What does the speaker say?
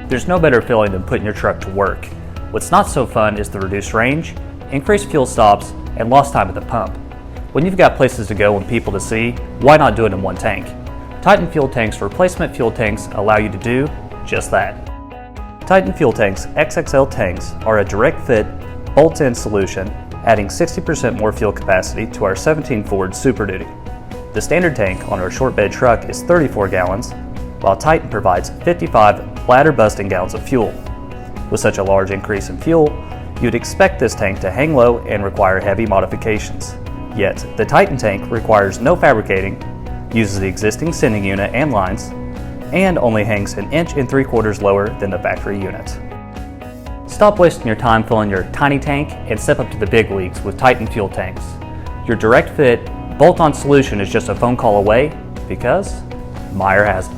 There's no better feeling than putting your truck to work. What's not so fun is the reduced range, increased fuel stops, and lost time at the pump. When you've got places to go and people to see, why not do it in one tank? Titan Fuel Tank's replacement fuel tanks allow you to do just that. Titan Fuel Tank's XXL tanks are a direct fit, bolt-in solution, adding 60% more fuel capacity to our 17 Ford Super Duty. The standard tank on our short bed truck is 34 gallons, while Titan provides 55 bladder-busting gallons of fuel. With such a large increase in fuel, you'd expect this tank to hang low and require heavy modifications. Yet, the Titan tank requires no fabricating, uses the existing sending unit and lines, and only hangs 1 3/4 lower than the factory unit. Stop wasting your time filling your tiny tank and step up to the big leagues with Titan Fuel Tanks. Your direct fit, bolt-on solution is just a phone call away because Meyer has it.